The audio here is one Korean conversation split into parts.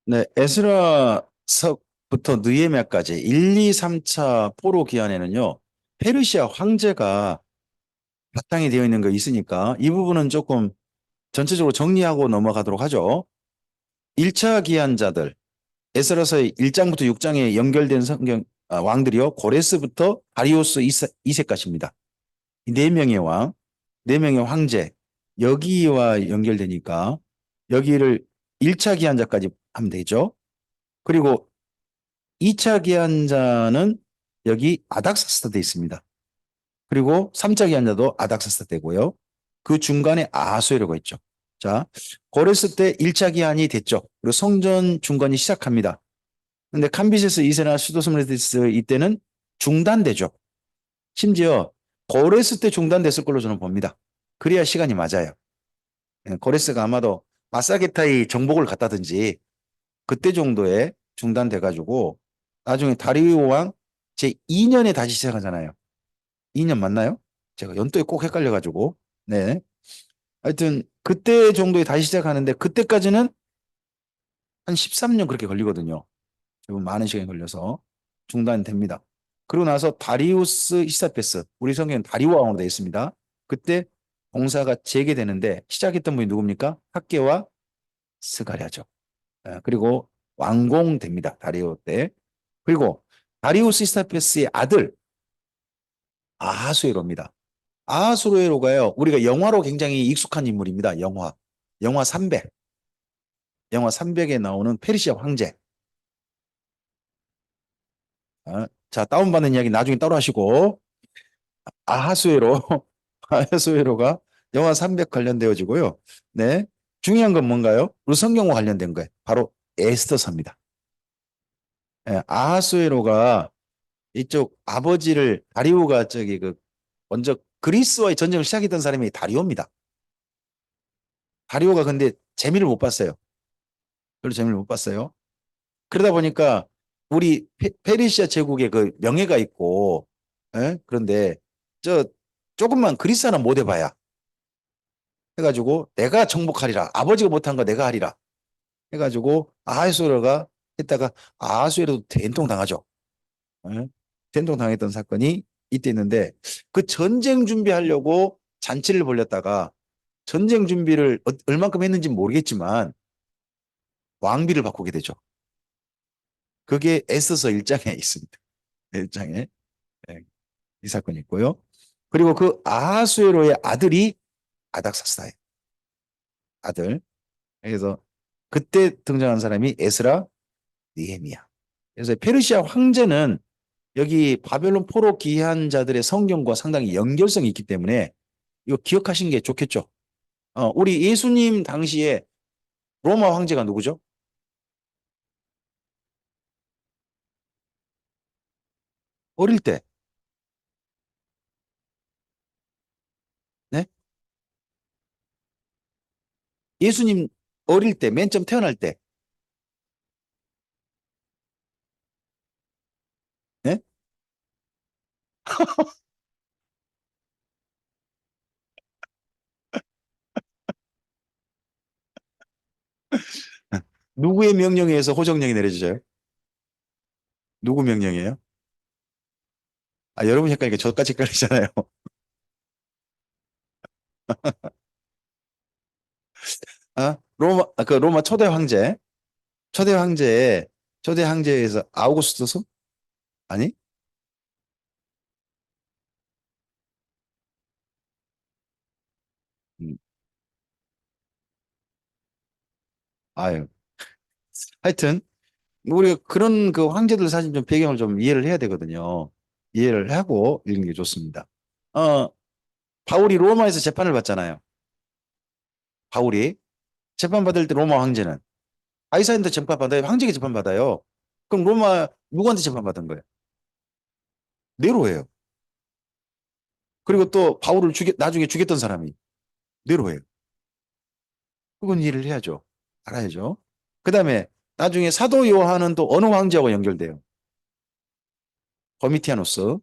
네, 에스라서부터 느헤미야까지 1, 2, 3차 포로 기한에는요. 페르시아 황제가 바탕이 되어 있는 거 있으니까 이 부분은 조금 전체적으로 정리하고 넘어가도록 하죠. 1차 기한자들, 에스라서의 1장부터 6장에 연결된 왕들이요. 고레스부터 다리우스 2세까지입니다. 이 네 명의 왕, 네 명의 황제, 여기와 연결되니까 여기를 1차 기한자까지 하면 되죠. 그리고 2차 기한자는 여기 아닥사스다 돼 있습니다. 그리고 3차 기한자도 아닥사스다 되고요. 그 중간에 아하수에로가 있죠. 자, 고레스 때 1차 기한이 됐죠. 그리고 성전 중건이 시작합니다. 근데 캄비세스 2세나 수도스므레티스 이때는 중단되죠. 심지어 고레스 때 중단됐을 걸로 저는 봅니다. 그래야 시간이 맞아요. 고레스가 아마도 마사게타의 정복을 갖다든지 그때 정도에 중단돼가지고 나중에 다리오 왕 제 2년에 다시 시작하잖아요. 2년 맞나요? 제가 연도에 꼭 헷갈려가지고. 네. 하여튼 그때 정도에 다시 시작하는데 그때까지는 한 13년 그렇게 걸리거든요. 좀 많은 시간이 걸려서 중단됩니다. 그리고 나서 다리우스 히스타페스, 우리 성경은 다리오 왕으로 되어 있습니다. 그때 공사가 재개되는데 시작했던 분이 누굽니까? 학계와 스가랴죠. 그리고 완공됩니다. 다리오 때. 그리고 다리우스 히스타페스의 아들 아하수에로입니다. 아하수에로가요. 우리가 영화로 굉장히 익숙한 인물입니다. 영화. 영화 300. 영화 300에 나오는 페르시아 황제. 자, 다운받는 이야기 나중에 따로 하시고 아하수에로 아하수에로가 영화 300 관련되어지고요. 네. 중요한 건 뭔가요? 우리 성경과 관련된 거예요. 바로 에스더서입니다. 아하수에로가 이쪽 아버지를 다리오가 저기 그 먼저 그리스와의 전쟁을 시작했던 사람이 다리오입니다. 다리오가 근데 재미를 못 봤어요. 별로 재미를 못 봤어요. 그러다 보니까 우리 페르시아 제국의 그 명예가 있고, 그런데 저 조금만 그리스 하나 못 해봐야 해가지고 내가 정복하리라. 아버지가 못한 거 내가 하리라. 해가지고 아하수에로가 했다가 아하수에로도 된통 당하죠. 된통 당했던 사건이 이때 있는데 그 전쟁 준비하려고 잔치를 벌였다가 전쟁 준비를 얼만큼 했는지 모르겠지만 왕비를 바꾸게 되죠. 그게 에스서 1장에 있습니다. 1장에 이 사건이 있고요. 그리고 그 아하수에로의 아들이 아닥사스다예요. 아들. 그래서 그때 등장한 사람이 에스라, 느헤미야. 그래서 페르시아 황제는 여기 바벨론 포로 귀한 자들의 성경과 상당히 연결성이 있기 때문에 이거 기억하신 게 좋겠죠. 우리 예수님 당시에 로마 황제가 누구죠? 어릴 때. 네? 예수님 어릴 때, 맨 처음 태어날 때. 네? 누구의 명령에 의해서 호정령이 내려지죠? 누구 명령이에요? 여러분 헷갈리니까 저까지 헷갈리잖아요. 로마 초대 황제. 초대 황제에, 초대 황제에서 아우구스투스? 아니? 음, 아유. 하여튼, 우리가 그런 그 황제들 사진 좀 배경을 좀 이해를 해야 되거든요. 이해를 하고 읽는 게 좋습니다. 어, 바울이 로마에서 재판을 받잖아요. 바울이. 재판받을 때 로마 황제는. 가이사한테 재판받아요? 황제에게 재판받아요? 그럼 로마 누구한테 재판받은 거예요? 네로예요. 그리고 또 바울을 나중에 죽였던 사람이 네로예요. 그건 이해를 해야죠. 알아야죠. 그 다음에 나중에 사도 요한은 또 어느 황제하고 연결돼요? 도미티아노스.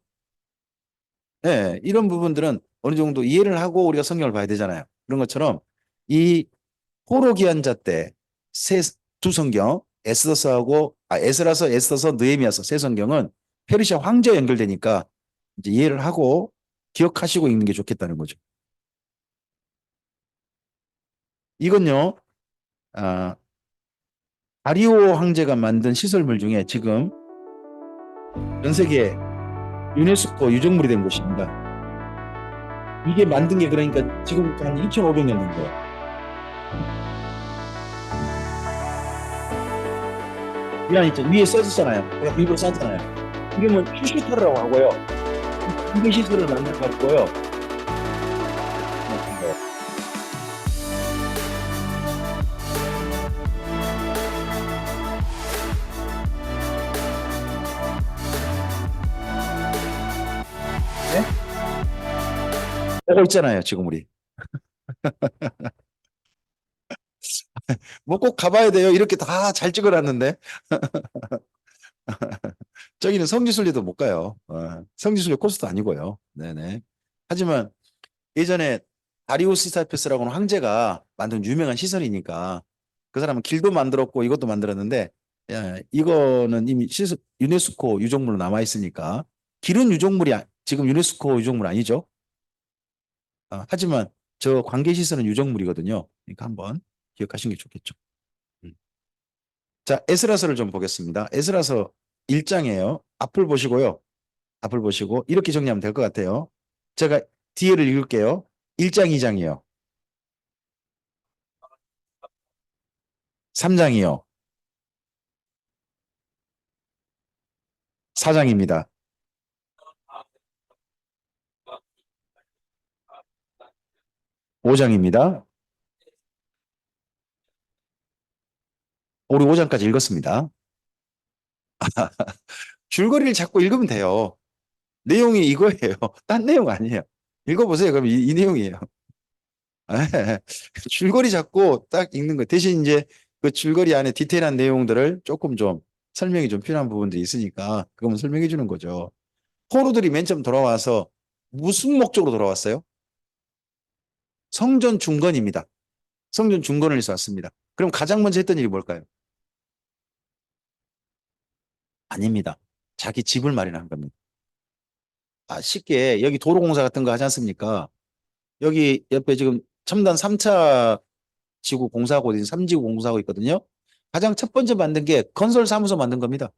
네, 이런 부분들은 어느 정도 이해를 하고 우리가 성경을 봐야 되잖아요. 그런 것처럼 이 포로기한자 때 두 성경 에스라서, 에스더서, 느헤미야서 세 성경은 페르시아 황제와 연결되니까 이제 이해를 하고 기억하시고 읽는 게 좋겠다는 거죠. 이건요, 아, 다리오 황제가 만든 시설물 중에 지금 전 세계 유네스코 유적물이 된 곳입니다. 이게 만든 게 그러니까 지금부터 한 2500년 된 거예요. 위안 있죠. 위에 써있잖아요. 제가 일부러 썼잖아요. 이름은 휴슈타르라고 하고요. 이게 시설을 만들어 갖고요. 네? 보고 있잖아요, 지금 우리. 뭐 꼭 가봐야 돼요. 이렇게 다 잘 찍어놨는데. 저기는 성지순례도 못 가요. 성지순례 코스도 아니고요. 네네. 하지만 예전에 다리우스 스타페스라고는 황제가 만든 유명한 시설이니까 그 사람은 길도 만들었고 이것도 만들었는데 이거는 이미 유네스코 유적물로 남아 있으니까 길은 지금 유네스코 유적물 아니죠? 하지만 저 관계 시설은 유적물이거든요. 그러니까 한번 기억하시는 게 좋겠죠. 음. 자, 에스라서를 좀 보겠습니다. 에스라서 1장이에요. 앞을 보시고요. 앞을 보시고 이렇게 정리하면 될 것 같아요. 제가 뒤에를 읽을게요. 1장, 2장이요. 3장이요. 4장입니다. 5장입니다. 우리 5장까지 읽었습니다. 줄거리를 자꾸 읽으면 돼요. 내용이 이거예요. 딴 내용 아니에요. 읽어보세요. 그럼 이 내용이에요. 줄거리 잡고 딱 읽는 거. 대신 이제 그 줄거리 안에 디테일한 내용들을 조금 좀 설명이 좀 필요한 부분들이 있으니까 그거만 설명해 주는 거죠. 포로들이 맨 처음 돌아와서 무슨 목적으로 돌아왔어요? 성전 중건입니다. 성전 중건을 위해서 왔습니다. 그럼 가장 먼저 했던 일이 뭘까요? 아닙니다. 자기 집을 마련한 겁니다. 쉽게 여기 도로공사 같은 거 하지 않습니까? 여기 옆에 지금 첨단 3차 지구 공사하고 있는 3지구 공사하고 있거든요. 가장 첫 번째 만든 게 건설 사무소 만든 겁니다.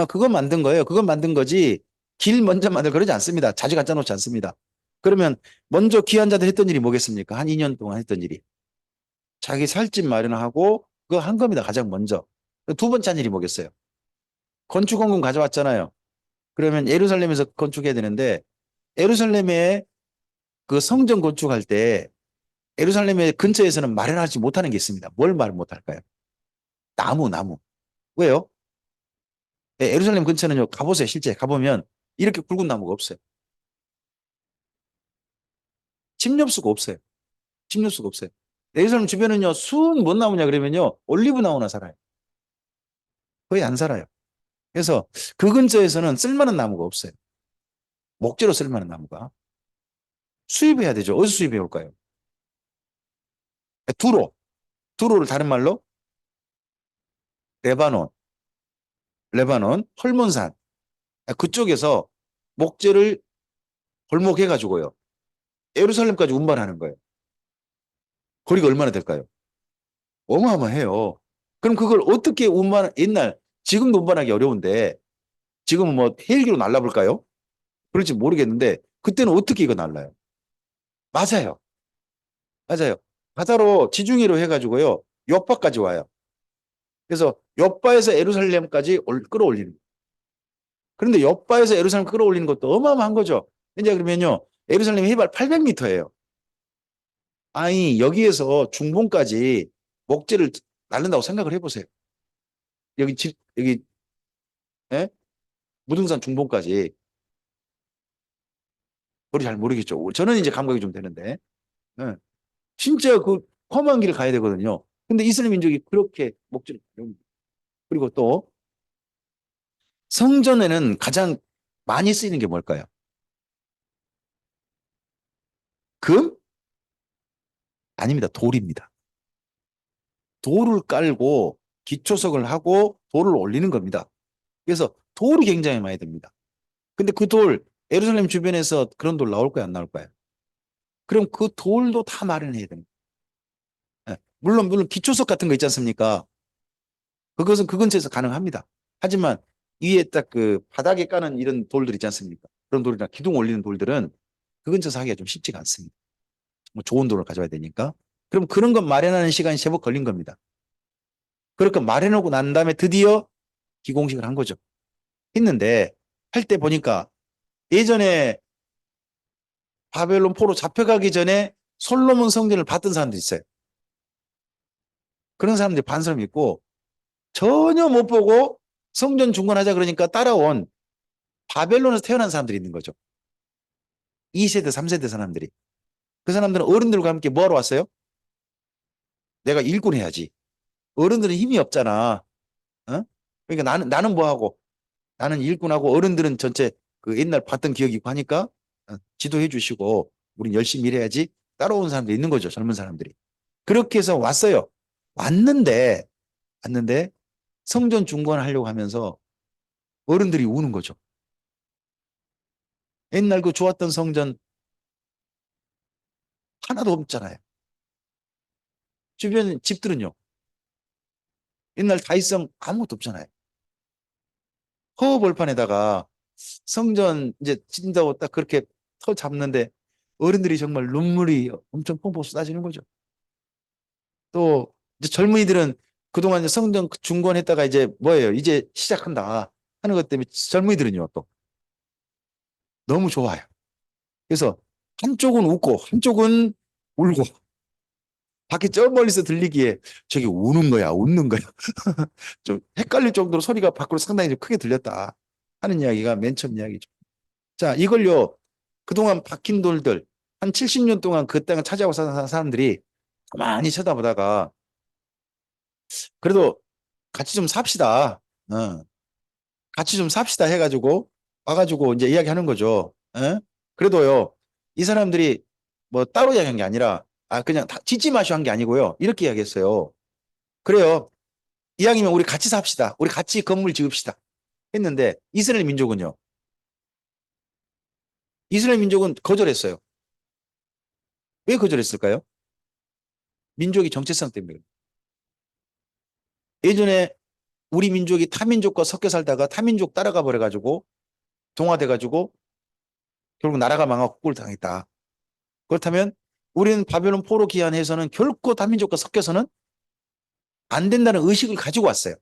그건 만든 거예요. 그건 만든 거지. 길 먼저 만들 그러지 않습니다. 자주 갖다 놓지 않습니다. 그러면 먼저 기한자들 했던 일이 뭐겠습니까? 한 2년 동안 했던 일이. 자기 살집 마련하고 그거 한 겁니다. 가장 먼저. 두 번째 한 일이 뭐겠어요? 건축원금 가져왔잖아요. 그러면 예루살렘에서 건축해야 되는데 예루살렘에 그 성전 건축할 때 예루살렘의 근처에서는 마련하지 못하는 게 있습니다. 뭘 말 못할까요? 나무. 왜요? 예루살렘 근처는요, 가보세요. 실제 가보면 이렇게 굵은 나무가 없어요. 침엽수가 없어요. 침엽수가 없어요. 예루살렘 주변은요, 순 뭔 나무냐 그러면요, 올리브 나무나 살아요. 거의 안 살아요. 그래서 그 근처에서는 쓸만한 나무가 없어요. 목재로 쓸만한 나무가. 수입해야 되죠. 어디서 수입해 올까요? 두로. 두로를 다른 말로 레바논, 헐몬산. 그쪽에서 목재를 벌목해가지고요. 예루살렘까지 운반하는 거예요. 거리가 얼마나 될까요? 어마어마해요. 그럼 그걸 어떻게 지금도 운반하기 어려운데, 지금은 뭐 헬기로 날라볼까요? 그럴지 모르겠는데, 그때는 어떻게 이거 날라요? 맞아요. 맞아요. 바다로 지중해로 해가지고요. 옆바까지 와요. 그래서 옆바에서 예루살렘까지 끌어올리는 거예요. 그런데 옆바에서 예루살렘 끌어올리는 것도 어마어마한 거죠. 이제 그러면요. 예루살렘 해발 800m예요. 아니, 여기에서 중봉까지 목재를 날른다고 생각을 해보세요. 여기, 예? 무등산 중봉까지. 거리 잘 모르겠죠. 저는 이제 감각이 좀 되는데. 예. 진짜 그 험한 길을 가야 되거든요. 근데 이스라엘 민족이 그렇게 목재를, 그리고 또 성전에는 가장 많이 쓰이는 게 뭘까요? 금? 아닙니다. 돌입니다. 돌을 깔고 기초석을 하고 돌을 올리는 겁니다. 그래서 돌이 굉장히 많이 듭니다. 근데 그 돌, 예루살렘 주변에서 그런 돌 나올 거야, 안 나올 거야? 그럼 그 돌도 다 마련해야 됩니다. 예. 물론 기초석 같은 거 있지 않습니까? 그것은 그 근처에서 가능합니다. 하지만 위에 딱 그 바닥에 까는 이런 돌들 있지 않습니까? 그런 돌이나 기둥 올리는 돌들은 그 근처에서 하기가 좀 쉽지가 않습니다. 뭐 좋은 돌을 가져와야 되니까. 그럼 그런 것 마련하는 시간이 제법 걸린 겁니다. 그렇게 마련하고 난 다음에 드디어 기공식을 한 거죠. 했는데 할 때 보니까 예전에 바벨론 포로 잡혀가기 전에 솔로몬 성전을 봤던 사람도 있어요. 그런 사람들이 반 사람 있고 전혀 못 보고 성전 중건하자 그러니까 따라온 바벨론에서 태어난 사람들이 있는 거죠. 2세대, 3세대 사람들이. 그 사람들은 어른들과 함께 뭐하러 왔어요? 내가 일꾼 해야지. 어른들은 힘이 없잖아. 어? 그러니까 나는 뭐 하고? 나는 일꾼하고 어른들은 전체 그 옛날 봤던 기억이 있고 하니까 지도해 주시고 우린 열심히 일해야지. 따라온 사람들이 있는 거죠. 젊은 사람들이. 그렇게 해서 왔어요. 왔는데, 왔는데 성전 중건하려고 하면서 어른들이 우는 거죠. 옛날 그 좋았던 성전 하나도 없잖아요. 주변 집들은요. 옛날 다이성 아무것도 없잖아요. 허허벌판에다가 성전 이제 진다고 딱 그렇게 터 잡는데 어른들이 정말 눈물이 엄청 펑펑 쏟아지는 거죠. 또 이제 젊은이들은 그동안 이제 성전 중건했다가 이제 뭐예요? 이제 시작한다 하는 것 때문에 젊은이들은요 또 너무 좋아요. 그래서 한쪽은 웃고 한쪽은 울고 밖에 저 멀리서 들리기에 저기 우는 거야, 웃는 거야. 좀 헷갈릴 정도로 소리가 밖으로 상당히 좀 크게 들렸다 하는 이야기가 맨 처음 이야기죠. 자, 이걸요. 그동안 박힌 돌들 한 70년 동안 그 땅을 차지하고 사는 사람들이 가만히 쳐다보다가 그래도 같이 좀 삽시다. 어, 같이 좀 삽시다 해가지고 와가지고 이제 이야기하는 거죠. 어? 그래도요. 이 사람들이 뭐 따로 이야기한 게 아니라 그냥 다 짓지 마시오 한 게 아니고요. 이렇게 이야기했어요. 그래요. 이왕이면 우리 같이 삽시다. 우리 같이 건물 지읍시다. 했는데 이스라엘 민족은요. 이스라엘 민족은 거절했어요. 왜 거절했을까요? 민족이 정체성 때문에. 예전에 우리 민족이 타민족과 섞여 살다가 타민족 따라가 버려가지고 동화돼가지고 결국 나라가 망하고 꼴 당했다. 그렇다면 우리는 바벨론 포로 기한해서는 결코 타민족과 섞여서는 안 된다는 의식을 가지고 왔어요.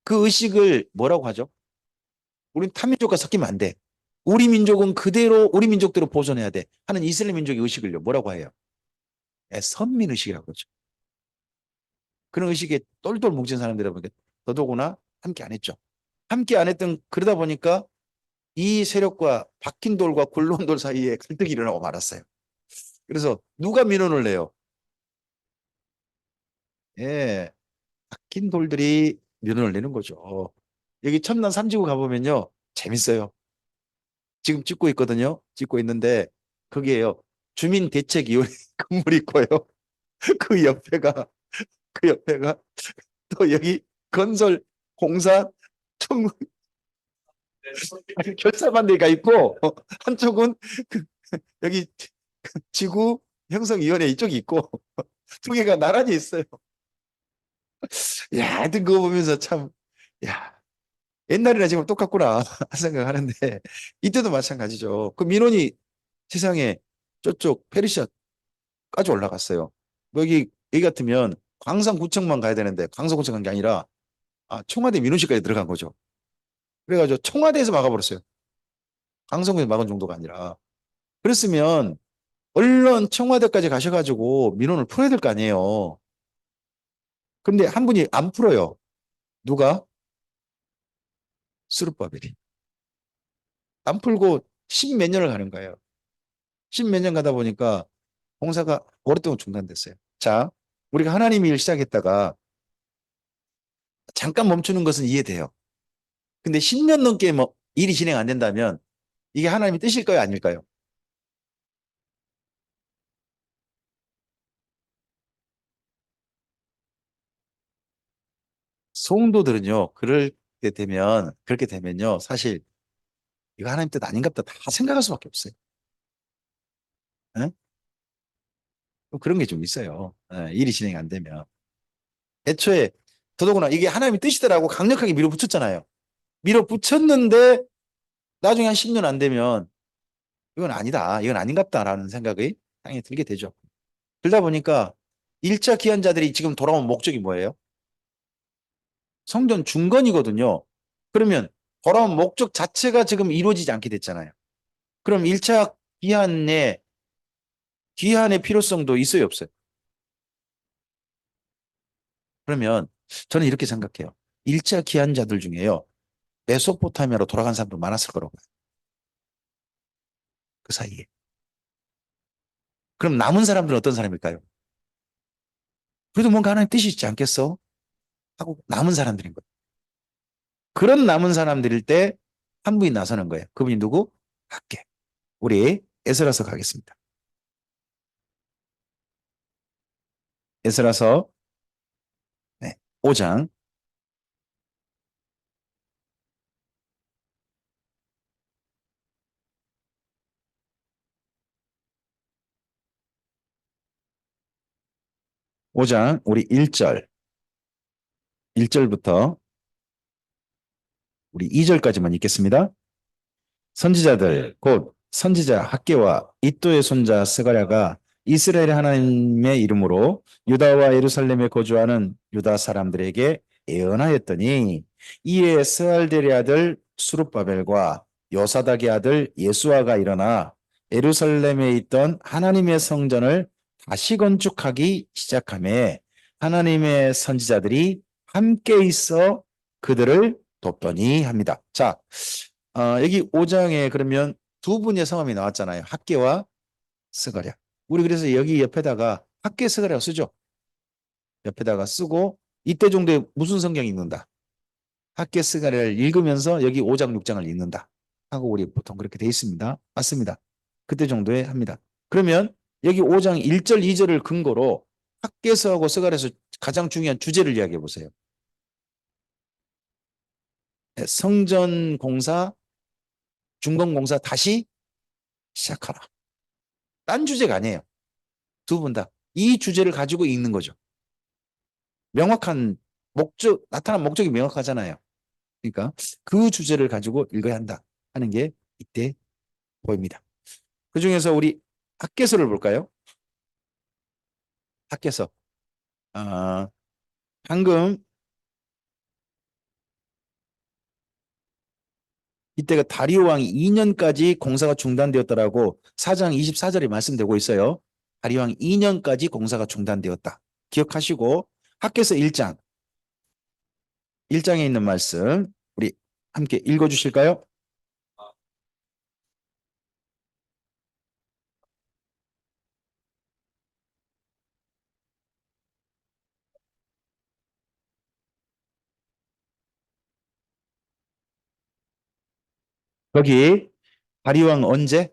그 의식을 뭐라고 하죠? 우리는 타민족과 섞이면 안 돼. 우리 민족은 그대로 우리 민족대로 보존해야 돼 하는 이스라엘 민족의 의식을요. 뭐라고 해요? 선민의식이라고 그러죠. 그런 의식에 똘똘 뭉친 사람들이다 보니까 더더구나 함께 안 했죠. 함께 안 했던 그러다 보니까 이 세력과 박힌 돌과 굴러온 돌 사이에 갈등이 일어나고 말았어요. 그래서 누가 민원을 내요? 예, 박힌 돌들이 민원을 내는 거죠. 여기 첨단 3지구 가보면요. 재밌어요. 지금 찍고 있거든요. 찍고 있는데 거기에요. 주민대책위원회 건물이 있고요. 그 옆에가 그 옆에가 또 여기 건설 공사 청 결사반대가 있고 한쪽은 그 여기 지구 형성위원회 이쪽이 있고 두 개가 나란히 있어요. 야, 하여튼 그거 보면서 참, 야, 옛날이나 지금 똑같구나 생각하는데 이때도 마찬가지죠. 그 민원이 세상에 저쪽 페르시아까지 올라갔어요. 뭐 여기 같으면 광산구청만 가야 되는데 광산구청 간 게 아니라 청와대 민원실까지 들어간 거죠. 그래가지고 청와대에서 막아버렸어요. 광산구에서 막은 정도가 아니라. 그랬으면 얼른 청와대까지 가셔가지고 민원을 풀어야 될 거 아니에요. 근데 한 분이 안 풀어요. 누가? 스룹바벨이. 안 풀고 십몇 년을 가는 거예요. 십몇 년 가다 보니까 공사가 오랫동안 중단됐어요. 자, 우리가 하나님의 일 시작했다가 잠깐 멈추는 것은 이해돼요. 근데 10년 넘게 뭐 일이 진행 안 된다면 이게 하나님의 뜻일까요? 아닐까요? 성도들은요, 그렇게 되면요, 사실 이거 하나님 뜻 아닌갑다 다 생각할 수밖에 없어요. 예? 그런 게 좀 있어요. 예, 일이 진행 안 되면. 애초에 더더구나 이게 하나님의 뜻이더라고 강력하게 밀어붙였잖아요. 밀어붙였는데 나중에 한 10년 안 되면 이건 아니다. 이건 아닌갑다라는 생각이 당연히 들게 되죠. 그러다 보니까 1차 기한자들이 지금 돌아온 목적이 뭐예요? 성전 중건이거든요. 그러면 돌아온 목적 자체가 지금 이루어지지 않게 됐잖아요. 그럼 1차 기한의 필요성도 있어요, 없어요? 그러면 저는 이렇게 생각해요. 1차 기한자들 중에요. 메소포타미아로 돌아간 사람도 많았을 거라고 봐요. 그 사이에. 그럼 남은 사람들은 어떤 사람일까요? 그래도 뭔가 하나님 뜻이 있지 않겠어? 하고 남은 사람들인 거예요. 그런 남은 사람들일 때 한 분이 나서는 거예요. 그분이 누구? 학계. 우리 에스라서 가겠습니다. 에스라서 네, 5장 5장 우리 1절부터 우리 2절까지만 읽겠습니다. 선지자들 곧 선지자 학개와 이또의 손자 스가랴가 이스라엘 하나님의 이름으로 유다와 예루살렘에 거주하는 유다 사람들에게 예언하였더니 이에 스알데리 아들 수룹바벨과 요사닥의 아들 예수아가 일어나 예루살렘에 있던 하나님의 성전을 다시 건축하기 시작하며 하나님의 선지자들이 함께 있어 그들을 돕더니 합니다. 자, 여기 5장에 그러면 두 분의 성함이 나왔잖아요. 학개와 스가랴. 우리 그래서 여기 옆에다가 학개 스가랴 쓰죠. 옆에다가 쓰고 이때 정도에 무슨 성경이 읽는다. 학개 스가랴를 읽으면서 여기 5장 6장을 읽는다. 하고 우리 보통 그렇게 돼 있습니다. 맞습니다. 그때 정도에 합니다. 그러면 여기 5장 1절 2절을 근거로 학개서하고 스가랴에서 가장 중요한 주제를 이야기해 보세요. 성전 공사, 중건 공사 다시 시작하라. 딴 주제가 아니에요. 두 분 다 이 주제를 가지고 읽는 거죠. 명확한 나타난 목적이 명확하잖아요. 그러니까 그 주제를 가지고 읽어야 한다 하는 게 이때 보입니다. 그 중에서 우리 학개서를 볼까요? 학개서. 아, 방금 이때가 다리오 왕이 2년까지 공사가 중단되었다라고 4장 24절에 말씀되고 있어요. 다리오 왕 2년까지 공사가 중단되었다. 기억하시고 학개서 1장에 있는 말씀 우리 함께 읽어주실까요? 거기 다리왕 언제?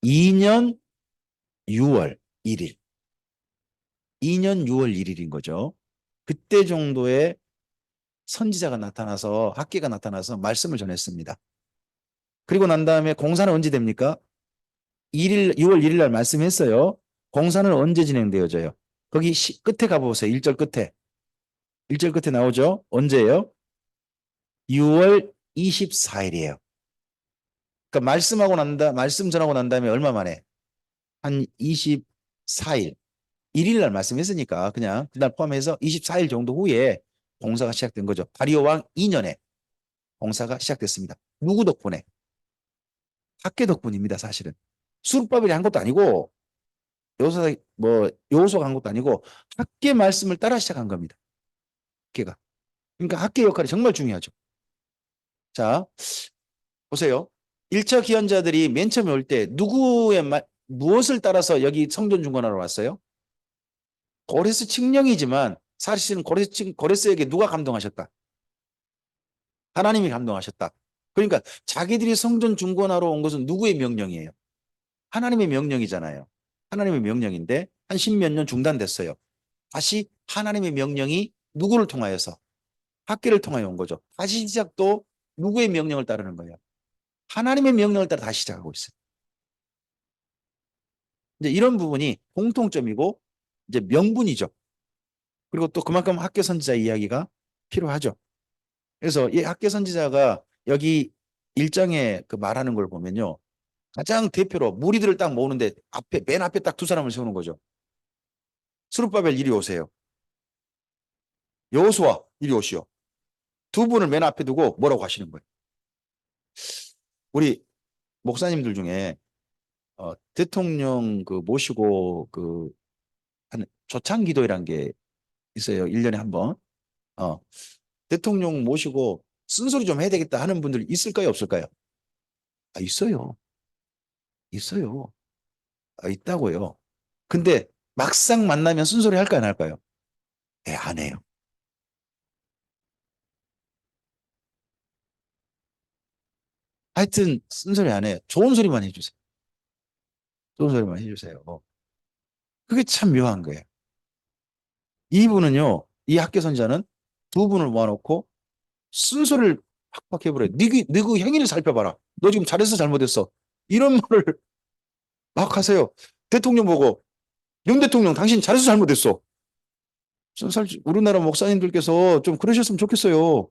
2년 6월 1일. 2년 6월 1일인 거죠. 그때 정도의 선지자가 나타나서 학기가 나타나서 말씀을 전했습니다. 그리고 난 다음에 공사는 언제 됩니까? 6월 1일 날 말씀했어요. 공사는 언제 진행되어져요? 거기 끝에 가보세요. 1절 끝에. 1절 끝에 나오죠? 언제예요? 6월 24일이에요. 그러니까 말씀 전하고 난 다음에 얼마 만에? 한 24일. 1일 날 말씀했으니까 그냥 그날 포함해서 24일 정도 후에 공사가 시작된 거죠. 다리오 왕 2년에 공사가 시작됐습니다. 누구 덕분에? 학계 덕분입니다, 사실은. 수르바벨이 한 것도 아니고 여호수아가 한 것도 아니고 학계 말씀을 따라 시작한 겁니다. 학계가. 그러니까 학계 역할이 정말 중요하죠. 자, 보세요. 1차 기원자들이 맨 처음에 올 때 무엇을 따라서 여기 성전 중건하러 왔어요? 고레스 칙령이지만 사실은 고레스에게 누가 감동하셨다? 하나님이 감동하셨다. 그러니까 자기들이 성전 중건하러 온 것은 누구의 명령이에요? 하나님의 명령이잖아요. 하나님의 명령인데 한 십몇 년 중단됐어요. 다시 하나님의 명령이 누구를 통하여서? 학계를 통하여 온 거죠. 다시 시작도 누구의 명령을 따르는 거예요? 하나님의 명령을 따라 다시 시작하고 있어요. 이제 이런 부분이 공통점이고 이제 명분이죠. 그리고 또 그만큼 학계 선지자 이야기가 필요하죠. 그래서 이 학계 선지자가 여기 일장에 그 말하는 걸 보면요. 가장 대표로 무리들을 딱 모으는데 앞에 맨 앞에 딱 두 사람을 세우는 거죠. 스룹바벨 이리 오세요. 여호수아 이리 오시오. 두 분을 맨 앞에 두고 뭐라고 하시는 거예요? 우리 목사님들 중에 대통령 그 모시고 그 하는 초창 기도회란 게 있어요. 1년에 한 번. 어, 대통령 모시고 쓴소리 좀 해야 되겠다 하는 분들 있을까요, 없을까요? 아, 있어요. 있어요. 아, 있다고요. 근데 막상 만나면 쓴소리 할까요, 안 할까요? 예, 안 해요. 하여튼 쓴소리 안 해요. 좋은 소리만 해주세요. 좋은 소리만 해주세요. 그게 참 묘한 거예요. 이분은요, 이 학교 선지자는 두 분을 모아놓고 쓴소리를 팍팍 해버려요. 네 행위를 살펴봐라. 너 지금 잘했어, 잘못했어. 이런 말을 막 하세요. 대통령 보고, 윤 대통령, 당신 잘했어, 잘못했어. 우리나라 목사님들께서 좀 그러셨으면 좋겠어요.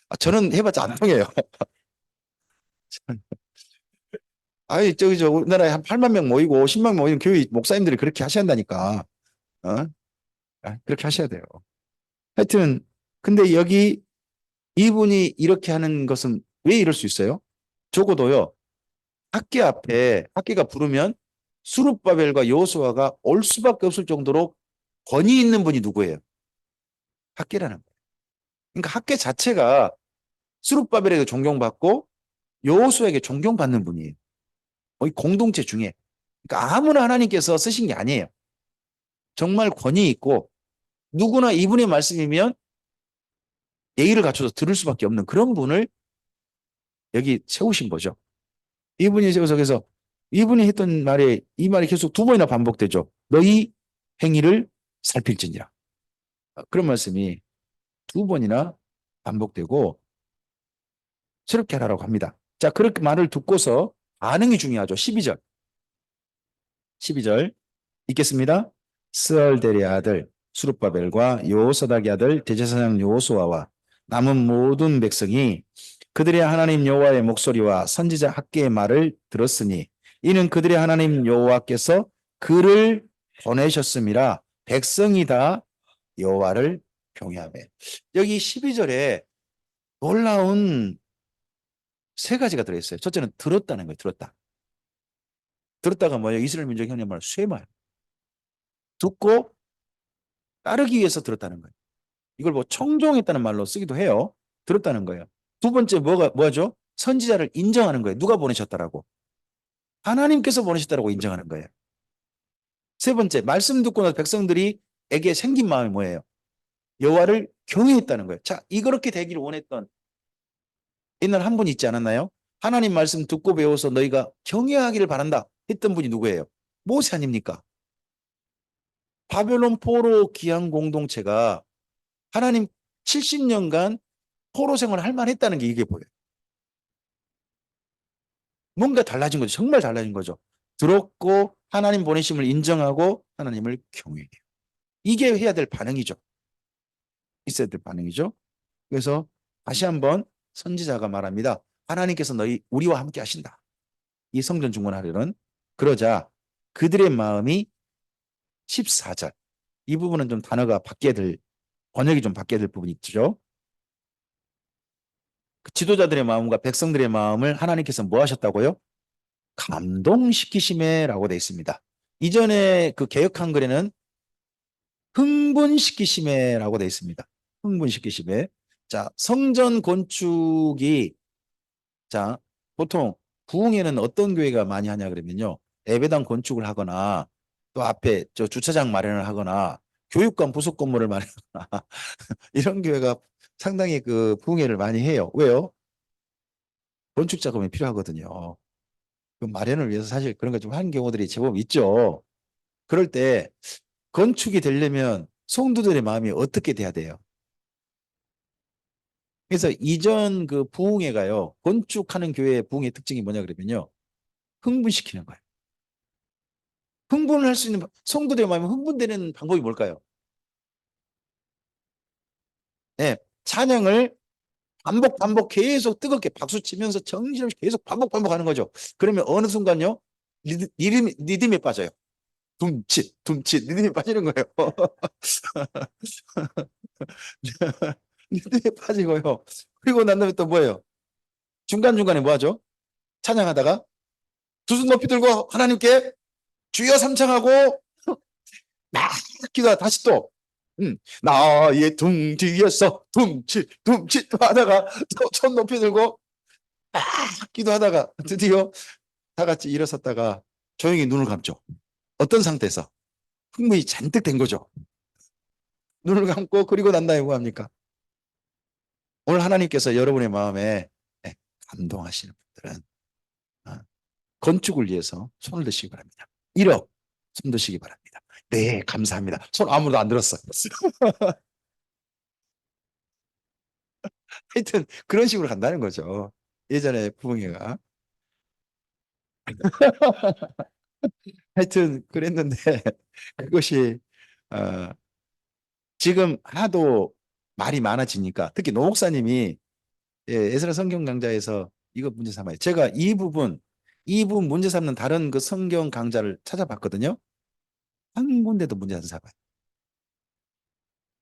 아, 저는 해봤자 안 통해요. 아이, 우리나라에 한 8만 명 모이고 10만 명 모이는 교회 목사님들이 그렇게 하셔야 한다니까. 어? 그렇게 하셔야 돼요. 하여튼, 근데 여기 이분이 이렇게 하는 것은 왜 이럴 수 있어요? 적어도요, 학계 앞에, 학계가 부르면 수룹바벨과 여호수아가 올 수밖에 없을 정도로 권위 있는 분이 누구예요? 학계라는 거예요. 그러니까 학계 자체가 수룹바벨에게 존경받고 여호수아에게 존경받는 분이에요. 이 공동체 중에. 그러니까 아무나 하나님께서 쓰신 게 아니에요. 정말 권위 있고 누구나 이분의 말씀이면 예의를 갖춰서 들을 수밖에 없는 그런 분을 여기 세우신 거죠. 이분이 세워서 그래서 이분이 했던 말에 이 말이 계속 두 번이나 반복되죠. 너희 행위를 살필지니라. 그런 말씀이 두 번이나 반복되고 새롭게 하라고 합니다. 자, 그렇게 말을 듣고서 반응이 중요하죠. 12절. 12절 읽겠습니다. 스알델의 아들 수룹바벨과 여호사닥의 아들 대제사장 여호수아와 남은 모든 백성이 그들의 하나님 여호와의 목소리와 선지자 학개의 말을 들었으니 이는 그들의 하나님 여호와께서 그를 보내셨음이라 백성이 다 여호와를 경외하며. 여기 12절에 놀라운 세 가지가 들어있어요. 첫째는 들었다는 거예요. 들었다. 들었다가 뭐예요? 이스라엘 민족 형님 말 쇠말. 듣고 따르기 위해서 들었다는 거예요. 이걸 뭐 청종했다는 말로 쓰기도 해요. 들었다는 거예요. 두 번째 뭐죠? 선지자를 인정하는 거예요. 누가 보내셨다라고. 하나님께서 보내셨다라고 인정하는 거예요. 세 번째, 말씀 듣고 나서 백성들이 에게 생긴 마음이 뭐예요? 여호와를 경외했다는 거예요. 자, 이렇게 되기를 원했던 옛날 한 분 있지 않았나요? 하나님 말씀 듣고 배워서 너희가 경외하기를 바란다 했던 분이 누구예요? 모세 아닙니까? 바벨론 포로 기한 공동체가 하나님 70년간 포로 생활을 할 만했다는 게 이게 보여요. 뭔가 달라진 거죠. 정말 달라진 거죠. 들었고 하나님 보내심을 인정하고 하나님을 경외해요. 이게 해야 될 반응이죠. 있어야 될 반응이죠. 그래서 다시 한번 선지자가 말합니다. 하나님께서 우리와 함께 하신다. 이 성전 중건하려는 그러자 그들의 마음이 14절. 이 부분은 좀 단어가 번역이 좀 바뀌어야 될 부분이 있죠. 그 지도자들의 마음과 백성들의 마음을 하나님께서 뭐 하셨다고요? 감동시키심에라고 되어 있습니다. 이전에 그 개역 한글에는 흥분시키심에라고 되어 있습니다. 흥분시키심에. 자, 성전 건축이 자, 보통 부흥회는 어떤 교회가 많이 하냐 그러면요. 예배당 건축을 하거나 또 앞에 주차장 마련을 하거나 교육관 부속 건물을 마련하거나 이런 교회가 상당히 그 부흥회를 많이 해요. 왜요? 건축 자금이 필요하거든요. 그 마련을 위해서 사실 그런 거 좀 하는 경우들이 제법 있죠. 그럴 때 건축이 되려면 성도들의 마음이 어떻게 돼야 돼요? 그래서 이전 그 부흥회가요, 건축하는 교회의 부흥의 특징이 뭐냐 그러면요, 흥분시키는 거예요. 흥분을 할 수 있는, 성도들의 마음이 흥분되는 방법이 뭘까요? 네, 찬양을 반복 계속 뜨겁게 박수 치면서 정신없이 계속 반복하는 거죠. 그러면 어느 순간요, 리듬에 빠져요. 둠칫, 둠칫, 리듬에 빠지는 거예요. 리듬에 빠지고요. 그리고 난 다음에 또 뭐예요? 중간중간에 뭐 하죠? 찬양하다가 두 손 높이 들고 하나님께 주여 삼창하고 막 기도하다 다시 또 나의 등 뒤에서 둠칫 둠칫 하다가 또 손 높이 들고 막 기도하다가 드디어 다 같이 일어섰다가 조용히 눈을 감죠. 어떤 상태에서? 흥분이 잔뜩 된 거죠. 눈을 감고 그리고 난 다음에 뭐 합니까? 오늘 하나님께서 여러분의 마음에 감동하시는 분들은 건축을 위해서 손을 드시기 바랍니다. 1억 손 드시기 바랍니다. 네, 감사합니다. 손 아무도 안 들었어요. 하여튼 그런 식으로 간다는 거죠. 예전에 부흥회가. 하여튼 그랬는데 그것이 어, 지금 하도 말이 많아지니까 특히 노 목사님이 에스라 성경 강좌에서 이거 문제 삼아요. 제가 이 부분 문제 삼는 다른 그 성경 강좌를 찾아봤거든요. 한 군데도 문제 안 삼아요.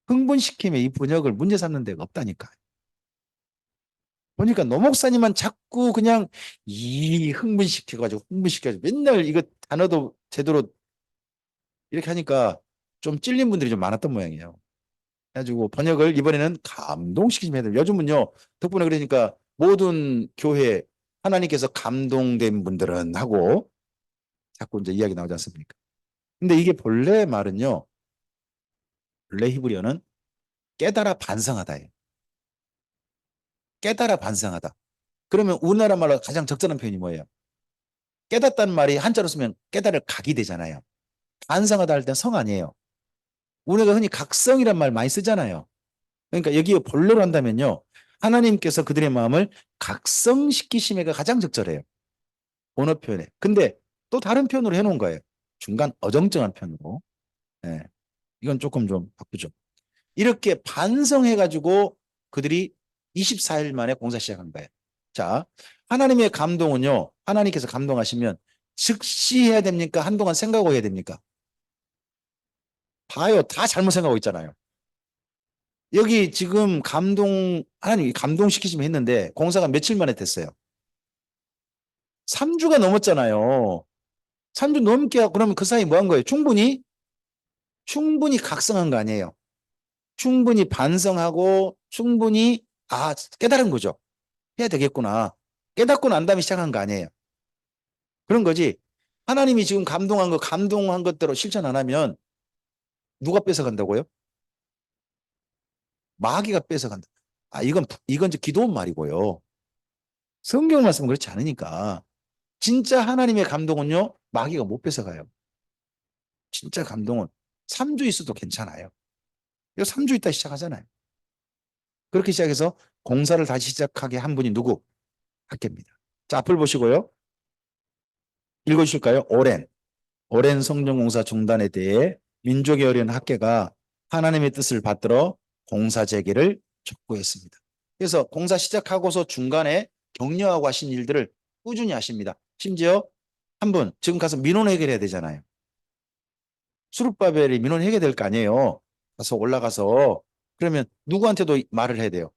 흥분시키면 이 번역을 문제 삼는 데가 없다니까. 보니까 노 목사님만 자꾸 그냥 이 흥분시켜가지고 맨날 이거 단어도 제대로 이렇게 하니까 좀 찔린 분들이 좀 많았던 모양이에요. 그래가지고 번역을 이번에는 감동시키면 해야 돼요. 요즘은요, 덕분에 그러니까 모든 교회 하나님께서 감동된 분들은 하고 자꾸 이제 이야기 나오지 않습니까? 근데 이게 본래 말은요, 본래 히브리어는 깨달아 반성하다예요. 깨달아 반성하다. 그러면 우리나라 말로 가장 적절한 표현이 뭐예요? 깨닫다는 말이 한자로 쓰면 깨달을 각이 되잖아요. 반성하다 할 땐 성 아니에요. 우리가 흔히 각성이란 말 많이 쓰잖아요. 그러니까 여기에 본래로 한다면요, 하나님께서 그들의 마음을 각성시키심에가 가장 적절해요. 언어 표현에. 근데 또 다른 표현으로 해놓은 거예요. 중간 어정쩡한 표현으로. 예, 이건 조금 좀 바꾸죠. 이렇게 반성해가지고 그들이 24일 만에 공사 시작한 거예요. 자, 하나님의 감동은요, 하나님께서 감동하시면 즉시 해야 됩니까? 한동안 생각하고 해야 됩니까? 봐요. 다 잘못 생각하고 있잖아요. 여기 지금 하나님이 감동시키시면 했는데 공사가 며칠 만에 됐어요. 3주가 넘었잖아요. 3주 넘게 하고 그러면 그 사이 뭐 한 거예요? 충분히 각성한 거 아니에요. 충분히 반성하고 충분히 깨달은 거죠. 해야 되겠구나. 깨닫고 난 다음에 시작한 거 아니에요. 그런 거지. 하나님이 지금 감동한 것대로 실천 안 하면 누가 뺏어간다고요? 마귀가 뺏어간다. 이건 이제 기도원 말이고요. 성경 말씀은 그렇지 않으니까. 진짜 하나님의 감동은요, 마귀가 못 뺏어가요. 진짜 감동은 3주 있어도 괜찮아요. 이거 3주 있다 시작하잖아요. 그렇게 시작해서 공사를 다시 시작하게 한 분이 누구? 학계입니다. 자, 앞을 보시고요. 읽어주실까요? 오랜 성전공사 중단에 대해 민족의 어린 학계가 하나님의 뜻을 받들어 공사 재개를 촉구했습니다. 그래서 공사 시작하고서 중간에 격려하고 하신 일들을 꾸준히 하십니다. 심지어 한 분 지금 가서 민원 해결해야 되잖아요. 수룹바벨이 민원 해결될 거 아니에요. 가서 올라가서 그러면 누구한테도 말을 해야 돼요.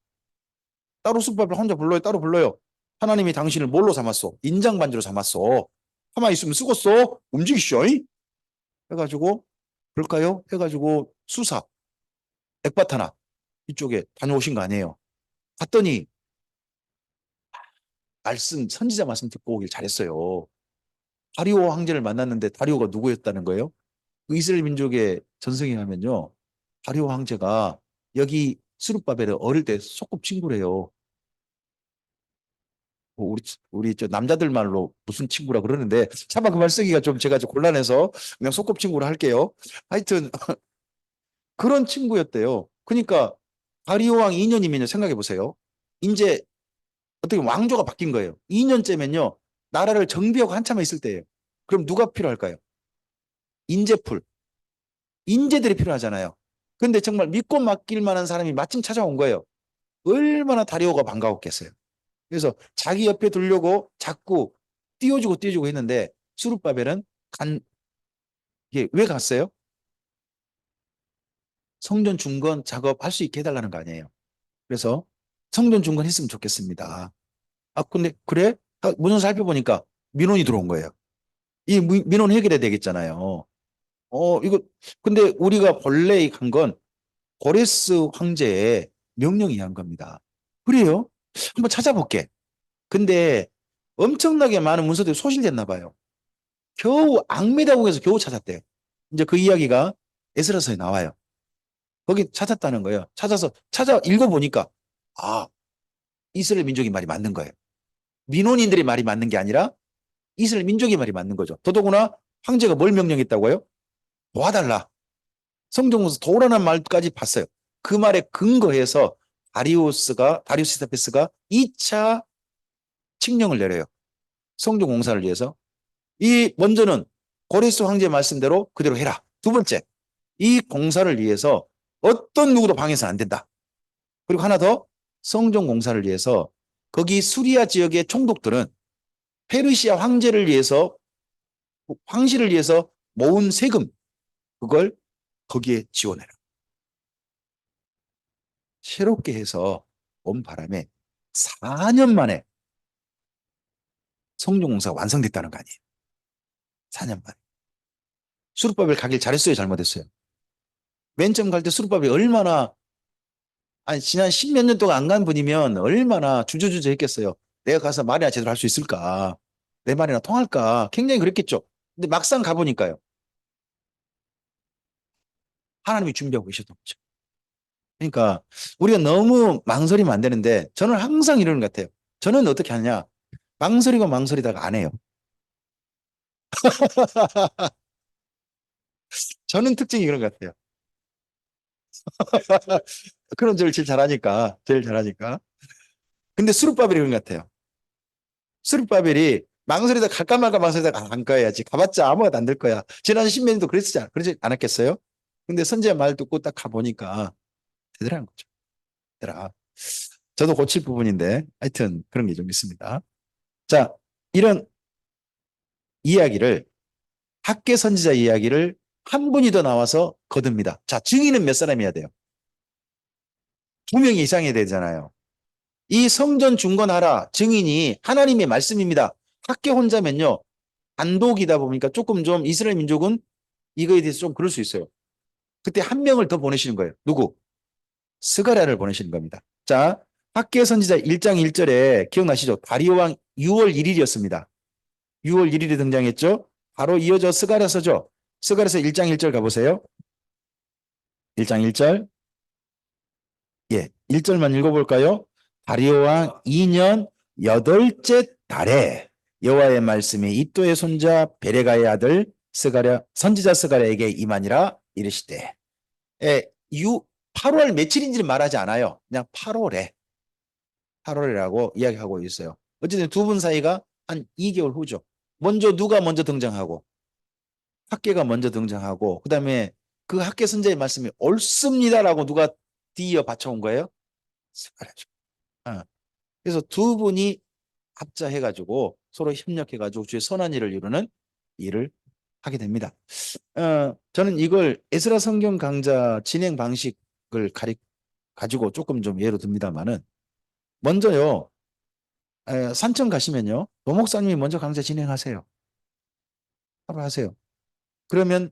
따로 수룹바벨 혼자 불러요. 따로 불러요. 하나님이 당신을 뭘로 삼았어? 인장반지로 삼았어. 가만히 있으면 쓰겄어. 움직이시오. 해가지고 그럴까요? 해가지고 수사 액바타나 이쪽에 다녀오신 거 아니에요. 갔더니 선지자 말씀 듣고 오길 잘했어요. 다리오 황제를 만났는데 다리오가 누구였다는 거예요? 그 이스라엘 민족의 전승에 하면요, 다리오 황제가 여기 스룹바벨을 어릴 때 소꿉친구래요. 뭐 우리 저 남자들 말로 무슨 친구라 그러는데 차마 그 말 쓰기가 좀 제가 좀 곤란해서 그냥 소꿉친구로 할게요. 하여튼 그런 친구였대요. 그러니까 다리오왕 2년이면요. 생각해 보세요. 이제 어떻게 왕조가 바뀐 거예요. 2년째면요. 나라를 정비하고 한참 있을 때예요. 그럼 누가 필요할까요? 인재풀, 인재들이 필요하잖아요. 근데 정말 믿고 맡길 만한 사람이 마침 찾아온 거예요. 얼마나 다리오가 반가웠겠어요. 그래서 자기 옆에 두려고 자꾸 띄워주고 했는데 수룹바벨은 이게 왜 갔어요? 성전 중건 작업할 수 있게 해달라는 거 아니에요. 그래서 성전 중건 했으면 좋겠습니다. 아, 근데 그래? 문서 살펴보니까 민원이 들어온 거예요. 이 민원 해결해야 되겠잖아요. 이거 근데 우리가 본래 간 건 고레스 황제의 명령이 한 겁니다. 그래요? 한번 찾아볼게. 근데 엄청나게 많은 문서들이 소실됐나 봐요. 겨우 앙메다국에서 겨우 찾았대요. 이제 그 이야기가 에스라서에 나와요. 거기 찾았다는 거예요. 찾아 읽어보니까 아, 이스라엘 민족이 말이 맞는 거예요. 민원인들의 말이 맞는 게 아니라 이스라엘 민족의 말이 맞는 거죠. 더더구나 황제가 뭘 명령했다고요? 도와달라. 성경에서 도우라는 말까지 봤어요. 그 말에 근거해서 다리우스 스타페스가 2차 칙령을 내려요. 성전 공사를 위해서. 이 먼저는 고레스 황제 말씀대로 그대로 해라. 두 번째, 이 공사를 위해서 어떤 누구도 방해해서는 안 된다. 그리고 하나 더, 성전 공사를 위해서 거기 수리아 지역의 총독들은 페르시아 황실을 위해서 모은 세금, 그걸 거기에 지원해라. 새롭게 해서 온 바람에 4년 만에 성전공사가 완성됐다는 거 아니에요. 4년 만에. 수르바벨 가길 잘했어요, 잘못했어요? 맨 처음 갈 때 수르바벨이 얼마나, 아니, 지난 십몇 년 동안 안 간 분이면 얼마나 주저주저 했겠어요. 내가 가서 말이나 제대로 할 수 있을까? 내 말이나 통할까? 굉장히 그랬겠죠. 근데 막상 가보니까요. 하나님이 준비하고 계셨던 거죠. 그러니까 우리가 너무 망설이면 안 되는데 저는 항상 이러는 것 같아요. 저는 어떻게 하냐? 망설이고 망설이다가 안 해요. 저는 특징이 그런 것 같아요. 그런 저를 제일 잘하니까. 근데 수룹바벨이 그런 것 같아요. 수룹바벨이 망설이다 갈까 말까 망설이다가 안 가야지. 가봤자 아무것도 안 될 거야. 지난 십몇 년도 그러지 않았겠어요? 근데 선지자 말 듣고 딱 가보니까 되더라는 거죠. 되더라. 저도 고칠 부분인데 하여튼 그런 게 좀 있습니다. 자, 이런 이야기를 학계 선지자 이야기를 한 분이 더 나와서 거듭니다. 자, 증인은 몇 사람이어야 돼요? 두 명이 이상해야 되잖아요. 이 성전 중건하라 증인이 하나님의 말씀입니다. 학계 혼자면요. 단독이다 보니까 조금 좀 이스라엘 민족은 이거에 대해서 좀 그럴 수 있어요. 그때 한 명을 더 보내시는 거예요. 누구? 스가랴를 보내시는 겁니다. 자, 학계 선지자 1장 1절에 기억나시죠? 다리오 왕 6월 1일이었습니다. 6월 1일에 등장했죠? 바로 이어져 스가랴서죠. 스가랴서 1장 1절 가보세요. 1장 1절. 예, 1절만 읽어볼까요? 다리오 왕 2년 8째 달에 여호와의 말씀이 이또의 손자 베레가의 아들 선지자 스가랴에게 임하니라 이르시되 8월 며칠인지는 말하지 않아요. 그냥 8월이라고 이야기하고 있어요. 어쨌든 두 분 사이가 한 2개월 후죠. 누가 먼저 등장하고 학계가 먼저 등장하고 그다음에 그 학계 선자의 말씀이 옳습니다라고 누가 뒤이어 바쳐온 거예요? 스가랴죠. 그래서 두 분이 합자해가지고 서로 협력해가지고 주의 선한 일을 이루는 일을 하게 됩니다. 저는 이걸 에스라 성경 강좌 진행 방식을 가지고 조금 좀 예로 듭니다만은 먼저요 산청 가시면요 노 목사님이 먼저 강좌 진행하세요. 바로 하세요. 그러면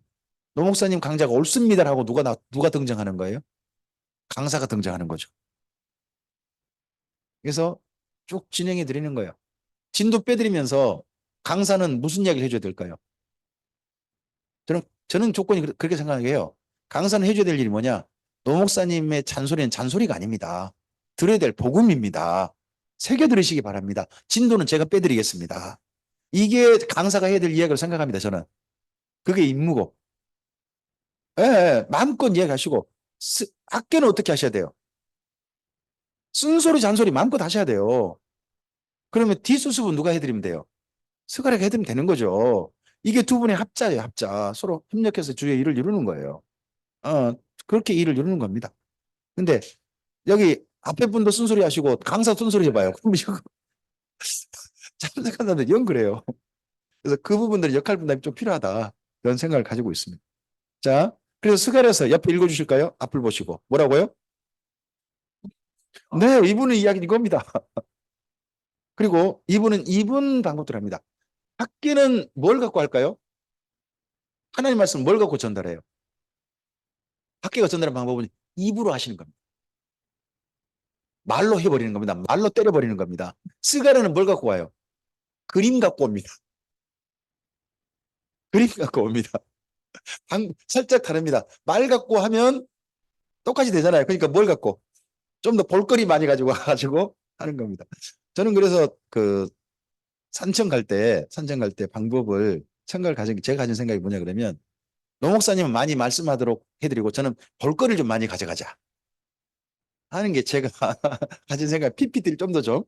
노 목사님 강좌가 옳습니다라고 누가 등장하는 거예요? 강사가 등장하는 거죠. 그래서 쭉 진행해 드리는 거예요. 진도 빼드리면서 강사는 무슨 이야기를 해줘야 될까요? 저는 조건이 그렇게 생각해요. 강사는 해줘야 될 일이 뭐냐? 노 목사님의 잔소리는 잔소리가 아닙니다. 들어야 될 복음입니다. 새겨 들으시기 바랍니다. 진도는 제가 빼드리겠습니다. 이게 강사가 해야 될 이야기를 생각합니다. 저는. 그게 임무고. 예, 예, 마음껏 이야기하시고 학교는 어떻게 하셔야 돼요? 쓴소리 잔소리 마음껏 하셔야 돼요. 그러면 뒷수습은 누가 해드리면 돼요? 스가랴가 해드리면 되는 거죠. 이게 두 분의 합자예요, 합자. 서로 협력해서 주의 일을 이루는 거예요. 어, 그렇게 일을 이루는 겁니다. 근데 여기 앞에 분도 쓴소리 하시고 강사 쓴소리 해봐요. 그럼 이거 참석한 사람들 영 그래요. 그래서 그 부분들은 역할 분담이 좀 필요하다. 그런 생각을 가지고 있습니다. 자, 그래서 스가랴서 옆에 읽어주실까요? 앞을 보시고. 뭐라고요? 네, 이분의 이야기는 이겁니다. 그리고 이분은 이분 방법들 합니다. 학기는 뭘 갖고 할까요? 하나님 말씀 뭘 갖고 전달해요? 학기가 전달하는 방법은 입으로 하시는 겁니다. 말로 해버리는 겁니다. 말로 때려버리는 겁니다. 스가랴는 뭘 갖고 와요? 그림 갖고 옵니다. 그림 갖고 옵니다. 살짝 다릅니다. 말 갖고 하면 똑같이 되잖아요. 그러니까 뭘 갖고? 좀 더 볼거리 많이 가지고 와가지고 하는 겁니다. 저는 그래서 그 산청 갈 때 방법을 생각을 가진, 제가 가진 생각이 뭐냐 그러면 노 목사님은 많이 말씀하도록 해드리고 저는 볼거리를 좀 많이 가져가자 하는 게 제가 가진 생각, PPT를 좀 더 좀,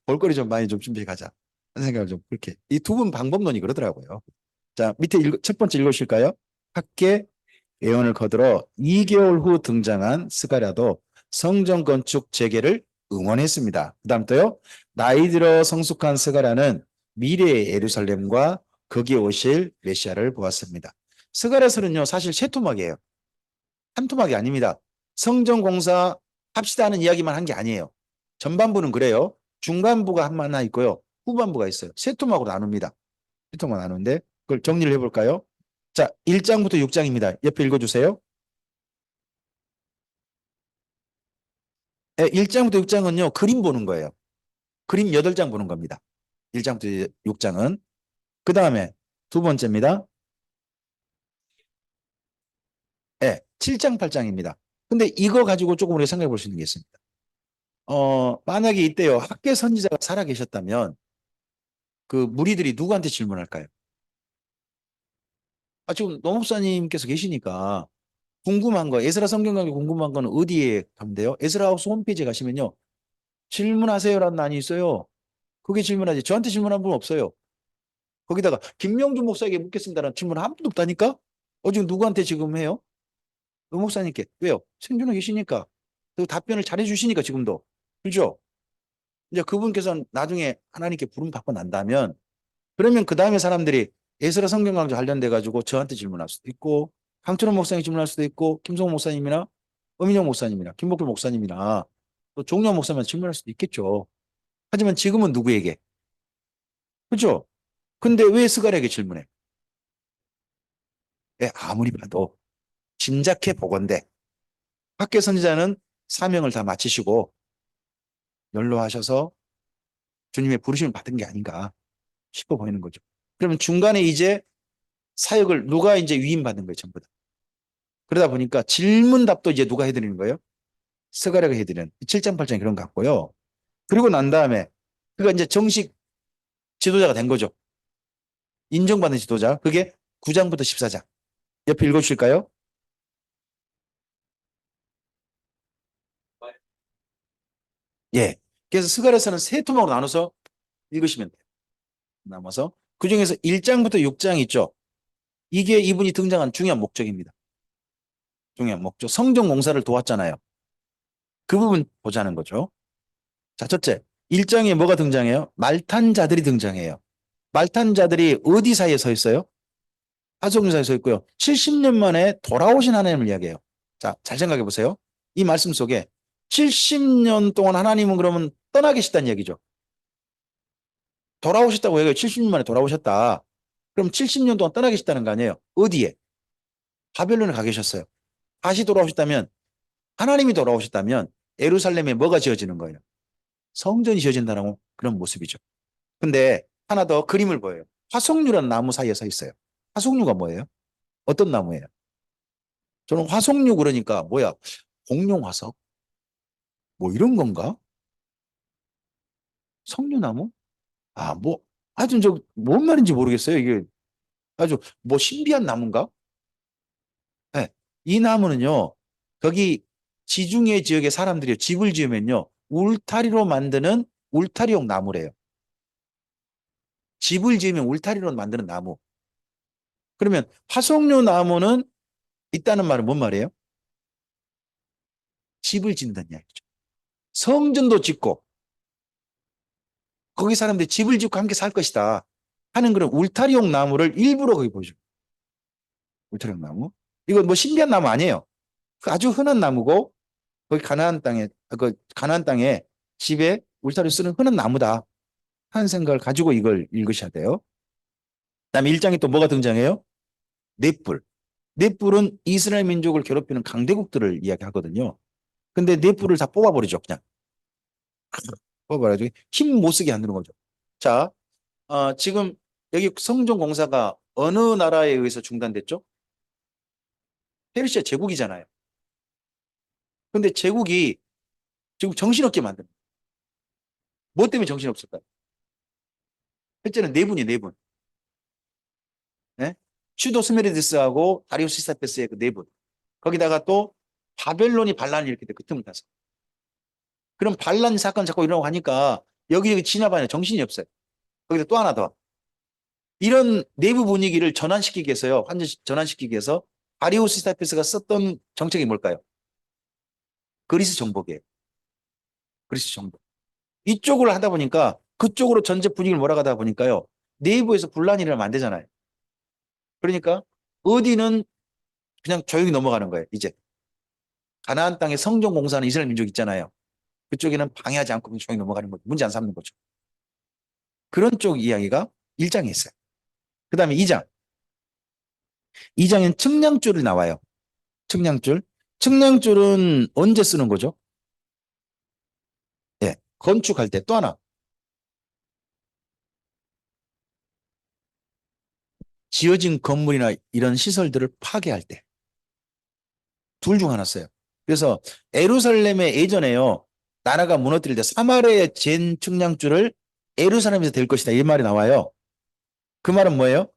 볼거리 좀 많이 좀 준비해 가자 하는 생각을 좀 그렇게. 이 두 분 방법론이 그러더라고요. 자, 밑에 첫 번째 읽으실까요? 학계 예언을 거들어 2개월 후 등장한 스가랴도 성전 건축 재개를 응원했습니다. 그 다음 또요. 나이 들어 성숙한 스가랴는 미래의 예루살렘과 거기에 오실 메시아를 보았습니다. 스가랴서는요 사실 세 토막이에요. 한 토막이 아닙니다. 성전 공사 합시다 하는 이야기만 한 게 아니에요. 전반부는 그래요. 중간부가 하나 있고요. 후반부가 있어요. 세 토막으로 나눕니다. 세 토막 나누는데 그걸 정리를 해볼까요? 자, 1장부터 6장입니다. 옆에 읽어주세요. 1장부터 6장은요, 그림 보는 거예요. 그림 8장 보는 겁니다. 1장부터 6장은. 그 다음에 두 번째입니다. 7장, 8장입니다. 근데 이거 가지고 조금 우리가 생각해 볼 수 있는 게 있습니다. 만약에 이때요, 학계 선지자가 살아 계셨다면 그 무리들이 누구한테 질문할까요? 지금 노 목사님께서 계시니까 궁금한 거, 에스라 성경 강의 궁금한 거는 어디에 가면 돼요? 에스라 하우스 홈페이지에 가시면요. 질문하세요라는 란이 있어요. 그게 질문하지. 저한테 질문한 분 없어요. 거기다가 김명준 목사에게 묻겠습니다라는 질문 한 분도 없다니까? 지금 누구한테 지금 해요? 노 목사님께. 왜요? 생존해 계시니까. 그 답변을 잘해 주시니까 지금도. 그죠? 이제 그분께서 나중에 하나님께 부름 받고 난다면 그러면 그 다음에 사람들이 에스라 성경 강좌 관련돼 가지고 저한테 질문할 수도 있고 강철원 목사님 질문할 수도 있고 김성호 목사님이나 엄인영 목사님이나 김복길 목사님이나 또 종려 목사님 질문할 수도 있겠죠. 하지만 지금은 누구에게? 그죠? 근데 왜 스가랴에게 질문해? 아무리 봐도 짐작해 보건대 학계 선지자는 사명을 다 마치시고 연로하셔서 주님의 부르심을 받은 게 아닌가 싶어 보이는 거죠. 그러면 중간에 이제 사역을 누가 이제 위임받는 거예요, 전부 다. 그러다 보니까 질문답도 이제 누가 해드리는 거예요? 스가랴가 해드리는 7장, 8장 그런 것 같고요. 그리고 난 다음에 그가 이제 정식 지도자가 된 거죠. 인정받는 지도자. 그게 9장부터 14장. 옆에 읽어주실까요? 예. 그래서 스가랴서는 세 토막으로 나눠서 읽으시면 돼요. 남아서 그중에서 1장부터 6장 있죠. 이게 이분이 등장한 중요한 목적입니다. 중요한 목적. 성전 공사를 도왔잖아요. 그 부분 보자는 거죠. 자, 첫째. 1장에 뭐가 등장해요? 말탄 자들이 등장해요. 말탄 자들이 어디 사이에 서 있어요? 하수공 사이에 서 있고요. 70년 만에 돌아오신 하나님을 이야기해요. 자, 잘 생각해 보세요. 이 말씀 속에 70년 동안 하나님은 그러면 떠나 계시다는 얘기죠. 돌아오셨다고 해요. 70년 만에 돌아오셨다. 그럼 70년 동안 떠나 계셨다는 거 아니에요? 어디에? 바벨론에 가 계셨어요. 다시 돌아오셨다면 하나님이 돌아오셨다면 예루살렘에 뭐가 지어지는 거예요? 성전이 지어진다는 그런 모습이죠. 근데 하나 더 그림을 보여요. 화석류라는 나무 사이에 서 있어요. 화석류가 뭐예요? 어떤 나무예요? 저는 화석류 그러니까 뭐야? 공룡 화석? 뭐 이런 건가? 석류나무? 뭐 하여튼 저 뭔 말인지 모르겠어요. 이게 아주 뭐 신비한 나무인가? 네. 이 나무는요. 거기 지중해 지역의 사람들이 집을 지으면요. 울타리로 만드는 울타리용 나무래요. 집을 지으면 울타리로 만드는 나무. 그러면 화석류 나무는 있다는 말은 뭔 말이에요? 집을 짓는다는 이야기죠. 성전도 짓고 거기 사람들이 집을 짓고 함께 살 것이다 하는 그런 울타리용 나무를 일부러 거기 보여줘요. 울타리용 나무. 이거 뭐 신기한 나무 아니에요. 그 아주 흔한 나무고 거기 가나안 땅에 집에 울타리 쓰는 흔한 나무다 하는 생각을 가지고 이걸 읽으셔야 돼요. 그다음에 1장에 또 뭐가 등장해요? 넷불. 넷불은 이스라엘 민족을 괴롭히는 강대국들을 이야기하거든요. 근데 넷불을 다 뽑아버리죠, 그냥. 뽑아버려가지고 힘 못 쓰게 하는 거죠. 자, 지금 여기 성전 공사가 어느 나라에 의해서 중단됐죠? 페르시아 제국이잖아요. 근데 제국이 지금 정신없게 만듭니다. 뭐 때문에 정신없을까요? 첫째는 네 분이 네 분. 네? 슈도 스메르디스하고 다리우스 시사페스의 그 네 분. 거기다가 또 바벨론이 반란을 일으켰대, 그 틈을 타서. 그럼 반란 사건 자꾸 일어나고 하니까 여기저기 진압하냐 정신이 없어요. 거기다 또 하나 더. 이런 내부 분위기를 전환시키기 위해서요. 완전 전환시키기 위해서 다리우스 시사페스가 썼던 정책이 뭘까요? 그리스 정복이에요. 그리스 정복. 이쪽을 하다 보니까 그쪽으로 전체 분위기를 몰아가다 보니까요. 내부에서 분란이 일어나면 안 되잖아요. 그러니까 어디는 그냥 조용히 넘어가는 거예요. 이제 가나안 땅에 성전 공사하는 이스라엘 민족 있잖아요. 그쪽에는 방해하지 않고 조용히 넘어가는 거죠. 문제 안 삼는 거죠. 그런 쪽 이야기가 1장에 있어요. 그 다음에 2장. 2장엔 측량줄이 나와요. 측량줄. 측량줄은 언제 쓰는 거죠? 예. 건축할 때. 또 하나. 지어진 건물이나 이런 시설들을 파괴할 때. 둘 중 하나 써요. 그래서 에루살렘에 예전에요. 나라가 무너뜨릴 때 사마리아에 잰 측량줄을 에루살렘에서 될 것이다. 이 말이 나와요. 그 말은 뭐예요?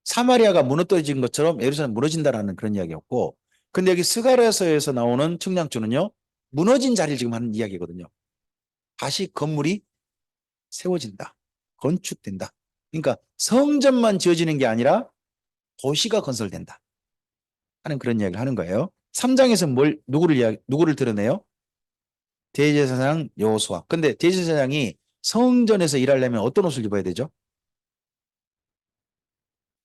사마리아가 무너뜨려진 것처럼 예루살렘 무너진다라는 그런 이야기였고, 근데 여기 스가랴서에서 나오는 측량주는요, 무너진 자리를 지금 하는 이야기거든요. 다시 건물이 세워진다. 건축된다. 그러니까 성전만 지어지는 게 아니라 도시가 건설된다 하는 그런 이야기를 하는 거예요. 3장에서 누구를 드러내요? 대제사장 여호수아. 근데 대제사장이 성전에서 일하려면 어떤 옷을 입어야 되죠?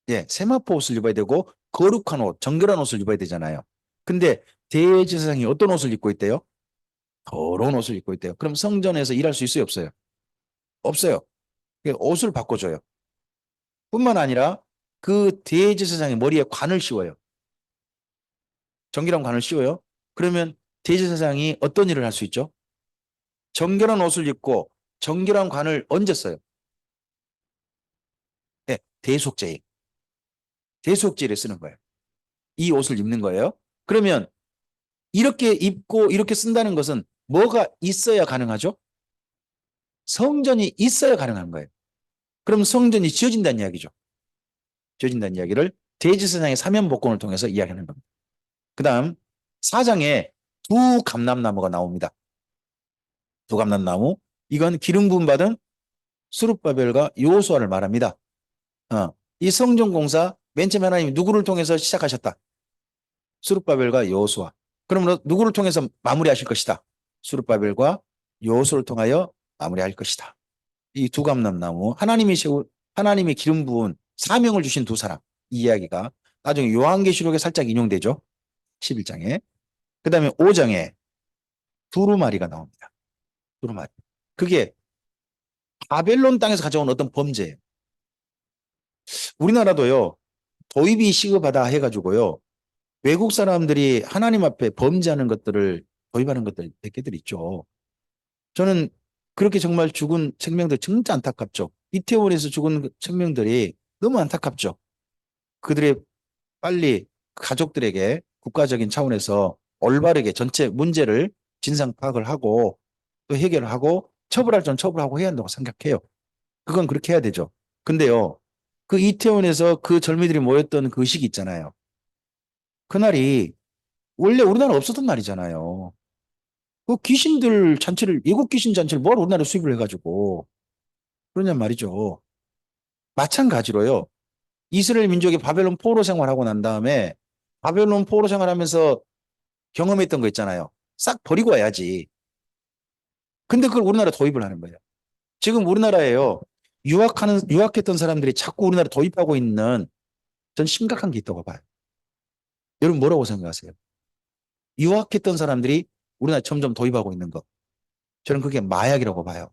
예, 세마포 옷을 입어야 되고 거룩한 옷, 정결한 옷을 입어야 되잖아요. 근데 대제사장이 어떤 옷을 입고 있대요? 더러운 옷을 입고 있대요. 그럼 성전에서 일할 수 있어요, 없어요? 없어요. 옷을 바꿔줘요. 뿐만 아니라 그 대제사장의 머리에 관을 씌워요. 정결한 관을 씌워요. 그러면 대제사장이 어떤 일을 할 수 있죠? 정결한 옷을 입고 정결한 관을 언제 써요? 네, 대속죄에. 대속죄에 쓰는 거예요. 이 옷을 입는 거예요. 그러면 이렇게 입고 이렇게 쓴다는 것은 뭐가 있어야 가능하죠? 성전이 있어야 가능한 거예요. 그럼 성전이 지어진다는 이야기죠. 지어진다는 이야기를 대지사장의 사면복권을 통해서 이야기하는 겁니다. 그 다음 4장에 두 감람나무가 나옵니다. 두 감람나무. 이건 기름 부음 받은 스룹바벨과 여호수아를 말합니다. 이 성전 공사 맨 처음에 하나님이 누구를 통해서 시작하셨다? 스룹바벨과 여호수아. 그러면 누구를 통해서 마무리하실 것이다? 스룹바벨과 여호수아를 통하여 마무리할 것이다. 이 두 감람나무 하나님이 기름 부은 사명을 주신 두 사람 이 이야기가 나중에 요한계시록에 살짝 인용되죠. 11장에. 그 다음에 5장에 두루마리가 나옵니다. 두루마리. 그게 바벨론 땅에서 가져온 어떤 범죄예요. 우리나라도요. 도입이 시급하다 해가지고요. 외국 사람들이 하나님 앞에 범죄하는 것들을 도입하는 것들 몇 개들 있죠. 저는 그렇게 정말 죽은 생명들 진짜 안타깝죠. 이태원에서 죽은 생명들이 너무 안타깝죠. 그들의 빨리 가족들에게 국가적인 차원에서 올바르게 전체 문제를 진상 파악을 하고 또 해결을 하고 처벌할 전 처벌하고 해야 한다고 생각해요. 그건 그렇게 해야 되죠. 근데요, 그 이태원에서 그 젊은이들이 모였던 그 시기 있잖아요. 그날이 원래 우리나라 없었던 말이잖아요. 그 귀신들 잔치를, 외국 귀신 잔치를 뭐하러 우리나라에 수입을 해가지고 그러냔 말이죠. 마찬가지로요. 이스라엘 민족이 바벨론 포로 생활하고 난 다음에 바벨론 포로 생활하면서 경험했던 거 있잖아요. 싹 버리고 와야지. 근데 그걸 우리나라 도입을 하는 거예요. 지금 우리나라에요. 유학했던 사람들이 자꾸 우리나라 도입하고 있는 전 심각한 게 있다고 봐요. 여러분 뭐라고 생각하세요? 유학했던 사람들이 우리나라에 점점 도입하고 있는 거. 저는 그게 마약이라고 봐요.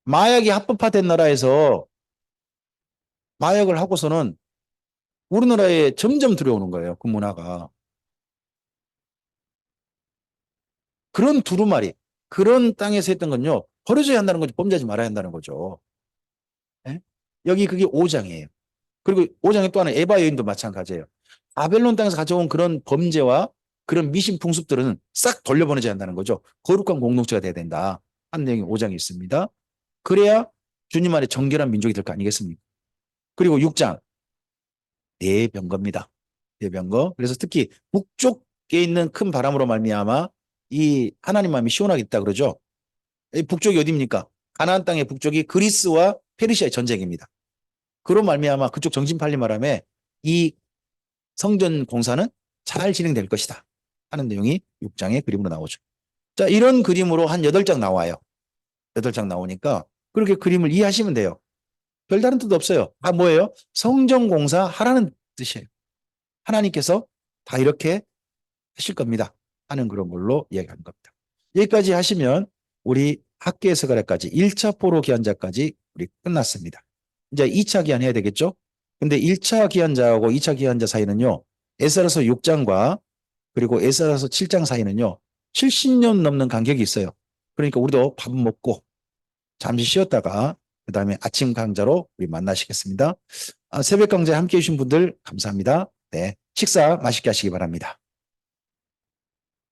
마약이 합법화된 나라에서 마약을 하고서는 우리나라에 점점 들어오는 거예요. 그 문화가. 그런 두루마리, 그런 땅에서 했던 건요. 버려져야 한다는 거죠. 범죄하지 말아야 한다는 거죠. 예? 여기 그게 5장이에요. 그리고 5장에 또 하나 에바 여인도 마찬가지예요. 바벨론 땅에서 가져온 그런 범죄와 그런 미신 풍습들은 싹 돌려보내줘야 한다는 거죠. 거룩한 공동체가 돼야 된다. 한 내용이 5장에 있습니다. 그래야 주님 안에 정결한 민족이 될 거 아니겠습니까? 그리고 6장 대병거입니다. 대병거. 그래서 특히 북쪽에 있는 큰 바람으로 말미암아 이 하나님 마음이 시원하겠다 그러죠. 이 북쪽이 어디입니까? 가나안 땅의 북쪽이 그리스와 페르시아의 전쟁입니다. 그로 말미암아 그쪽 정신 팔린 바람에 이 성전 공사는 잘 진행될 것이다 하는 내용이 6장의 그림으로 나오죠. 자, 이런 그림으로 한 8장 나와요. 8장 나오니까 그렇게 그림을 이해하시면 돼요. 별다른 뜻 없어요. 다 뭐예요? 성전 공사 하라는 뜻이에요. 하나님께서 다 이렇게 하실 겁니다 하는 그런 걸로 이야기하는 겁니다. 여기까지 하시면 우리 학계에서 가래까지 1차 포로 기한자까지 우리 끝났습니다. 이제 2차 기한 해야 되겠죠? 근데 1차 기한자하고 2차 기한자 사이는요. 에스라서 6장과 그리고 에스라서 7장 사이는요. 70년 넘는 간격이 있어요. 그러니까 우리도 밥 먹고 잠시 쉬었다가 그다음에 아침 강좌로 우리 만나시겠습니다. 새벽 강좌에 함께해 주신 분들 감사합니다. 네, 식사 맛있게 하시기 바랍니다.